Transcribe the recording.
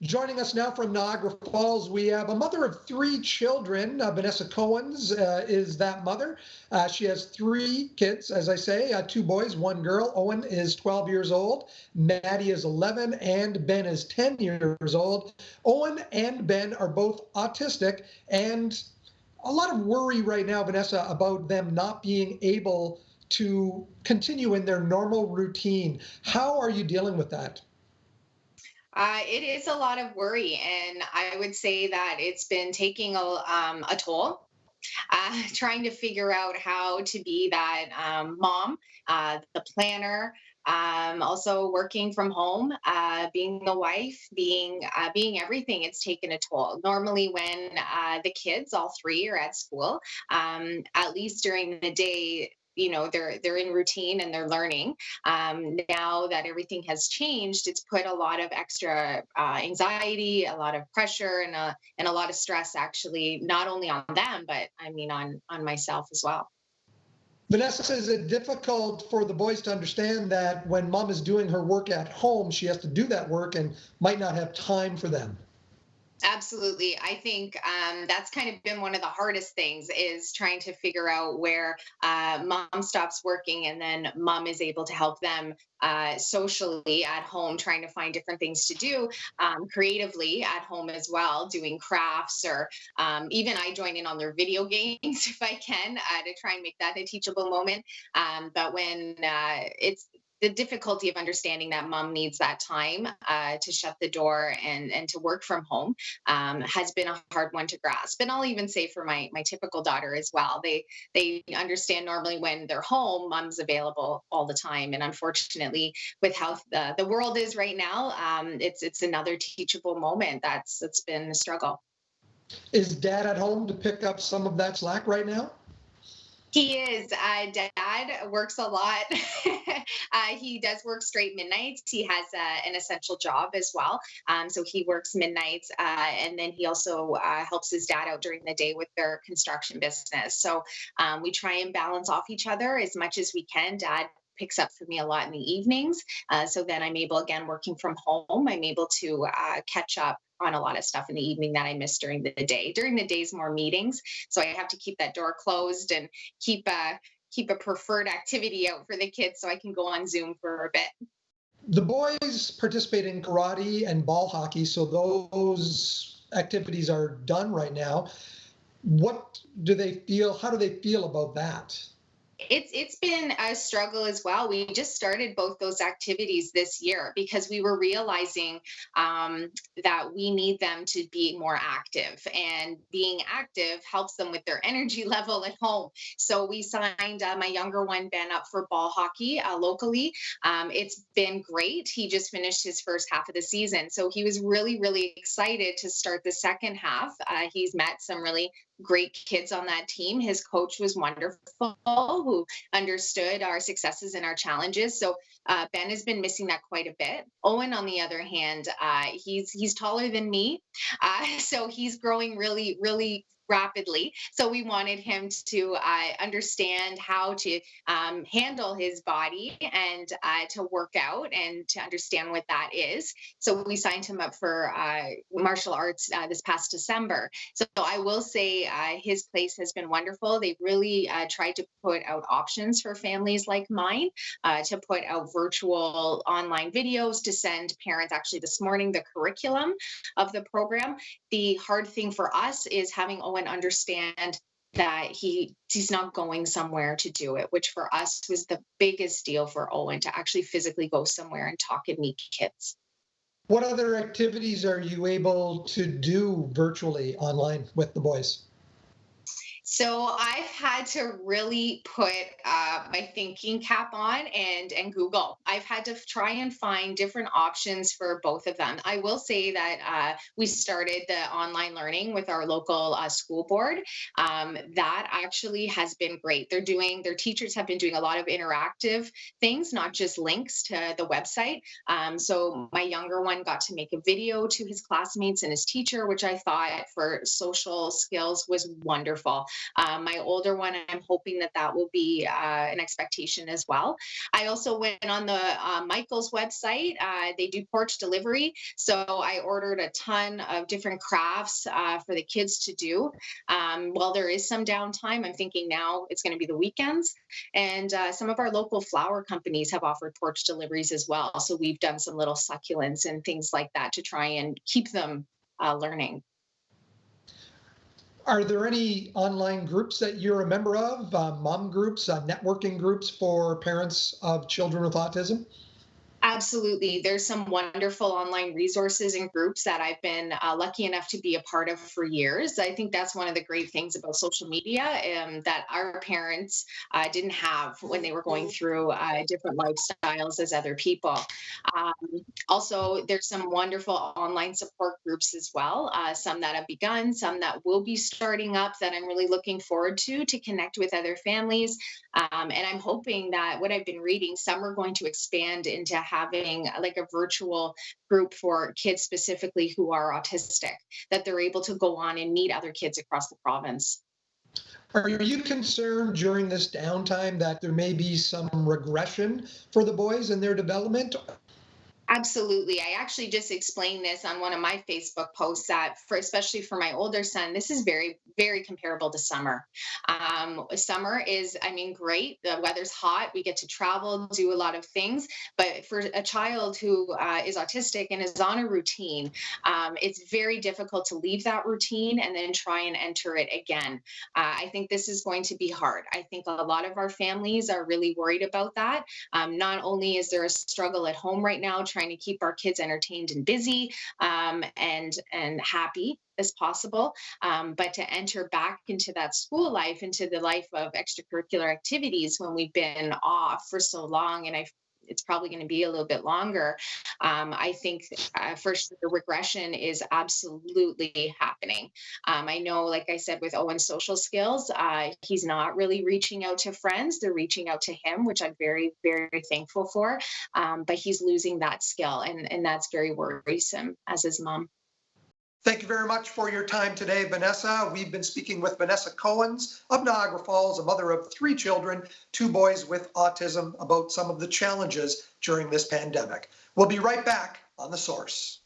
Joining us now from Niagara Falls, we have a mother of three children. Vanessa Coens is that mother. She has three kids, as I say, two boys, one girl. Owen is 12 years old, Maddie is 11, and Ben is 10 years old. Owen and Ben are both autistic, and a lot of worry right now, Vanessa, about them not being able to continue in their normal routine. How are you dealing with that? It is a lot of worry, and I would say that it's been taking a toll. Trying to figure out how to be that mom, the planner, also working from home, being a wife, being everything. It's taken a toll. Normally, when the kids, all three, are at school, at least during the day, they're in routine and they're learning. Now that everything has changed, it's put a lot of extra anxiety, a lot of pressure, and a lot of stress, actually, not only on them, but I mean on myself as well. Vanessa, is it difficult for the boys to understand that when mom is doing her work at home, she has to do that work and might not have time for them? Absolutely. I think that's kind of been one of the hardest things, is trying to figure out where mom stops working and then mom is able to help them socially at home, trying to find different things to do creatively at home as well, doing crafts, or even I join in on their video games if I can, to try and make that a teachable moment. But when it's the difficulty of understanding that mom needs that time to shut the door and to work from home has been a hard one to grasp. And I'll even say for my typical daughter as well, they understand normally when they're home, mom's available all the time. And unfortunately, with how the world is right now, it's another teachable moment that's been a struggle. Is dad at home to pick up some of that slack right now? He is. Dad works a lot. He does work straight midnights. He has an essential job as well. So he works midnights. And then he also helps his dad out during the day with their construction business. So we try and balance off each other as much as we can. Dad picks up for me a lot in the evenings. So then I'm able, again, working from home, I'm able to catch up on a lot of stuff in the evening that I missed during the day. During the day's more meetings, so I have to keep that door closed and keep a preferred activity out for the kids so I can go on Zoom for a bit. The boys participate in karate and ball hockey, so those activities are done right now. What do they feel? How do they feel about that? It's been a struggle as well. We just started both those activities this year because we were realizing that we need them to be more active, and being active helps them with their energy level at home. So we signed my younger one, Ben, up for ball hockey locally. It's been great. He just finished his first half of the season, so he was really, really excited to start the second half. He's met some really great kids on that team. His coach was wonderful, who understood our successes and our challenges. So Ben has been missing that quite a bit. Owen, on the other hand, he's taller than me, so he's growing really, really rapidly. So we wanted him to understand how to handle his body and to work out and to understand what that is. So we signed him up for martial arts this past December. So I will say his place has been wonderful. They've really tried to put out options for families like mine, to put out virtual online videos to send parents. Actually, this morning, the curriculum of the program. The hard thing for us is having Owen understand that he's not going somewhere to do it, which for us was the biggest deal for Owen, to actually physically go somewhere and talk and meet kids. What other activities are you able to do virtually online with the boys? So I've had to really put my thinking cap on and Google. I've had to try and find different options for both of them. I will say that we started the online learning with our local school board. That actually has been great. Their teachers have been doing a lot of interactive things, not just links to the website. So my younger one got to make a video to his classmates and his teacher, which I thought for social skills was wonderful. My older one, I'm hoping that that will be an expectation as well. I also went on the Michael's website. They do porch delivery. So I ordered a ton of different crafts for the kids to do. While there is some downtime, I'm thinking now it's going to be the weekends. And some of our local flower companies have offered porch deliveries as well. So we've done some little succulents and things like that to try and keep them learning. Are there any online groups that you're a member of, mom groups, networking groups for parents of children with autism? Absolutely. There's some wonderful online resources and groups that I've been lucky enough to be a part of for years. I think that's one of the great things about social media that our parents didn't have when they were going through different lifestyles as other people. Um, Also, there's some wonderful online support groups as well, some that have begun, some that will be starting up that I'm really looking forward to connect with other families. And I'm hoping that what I've been reading, some are going to expand into having like a virtual group for kids specifically who are autistic, that they're able to go on and meet other kids across the province. Are you concerned during this downtime that there may be some regression for the boys in their development? Absolutely. I actually just explained this on one of my Facebook posts that for especially for my older son, this is very, very comparable to summer. Summer is, I mean, great. The weather's hot. We get to travel, do a lot of things. But for a child who is autistic and is on a routine, it's very difficult to leave that routine and then try and enter it again. I think this is going to be hard. I think a lot of our families are really worried about that. Not only is there a struggle at home right now trying to keep our kids entertained and busy and happy as possible, but to enter back into that school life, into the life of extracurricular activities when we've been off for so long, and it's probably going to be a little bit longer. I think for sure regression is absolutely happening. I know, like I said, with Owen's social skills, he's not really reaching out to friends. They're reaching out to him, which I'm very, very thankful for. But he's losing that skill, and that's very worrisome as his mom. Thank you very much for your time today, Vanessa. We've been speaking with Vanessa Coens of Niagara Falls, a mother of three children, two boys with autism, about some of the challenges during this pandemic. We'll be right back on The Source.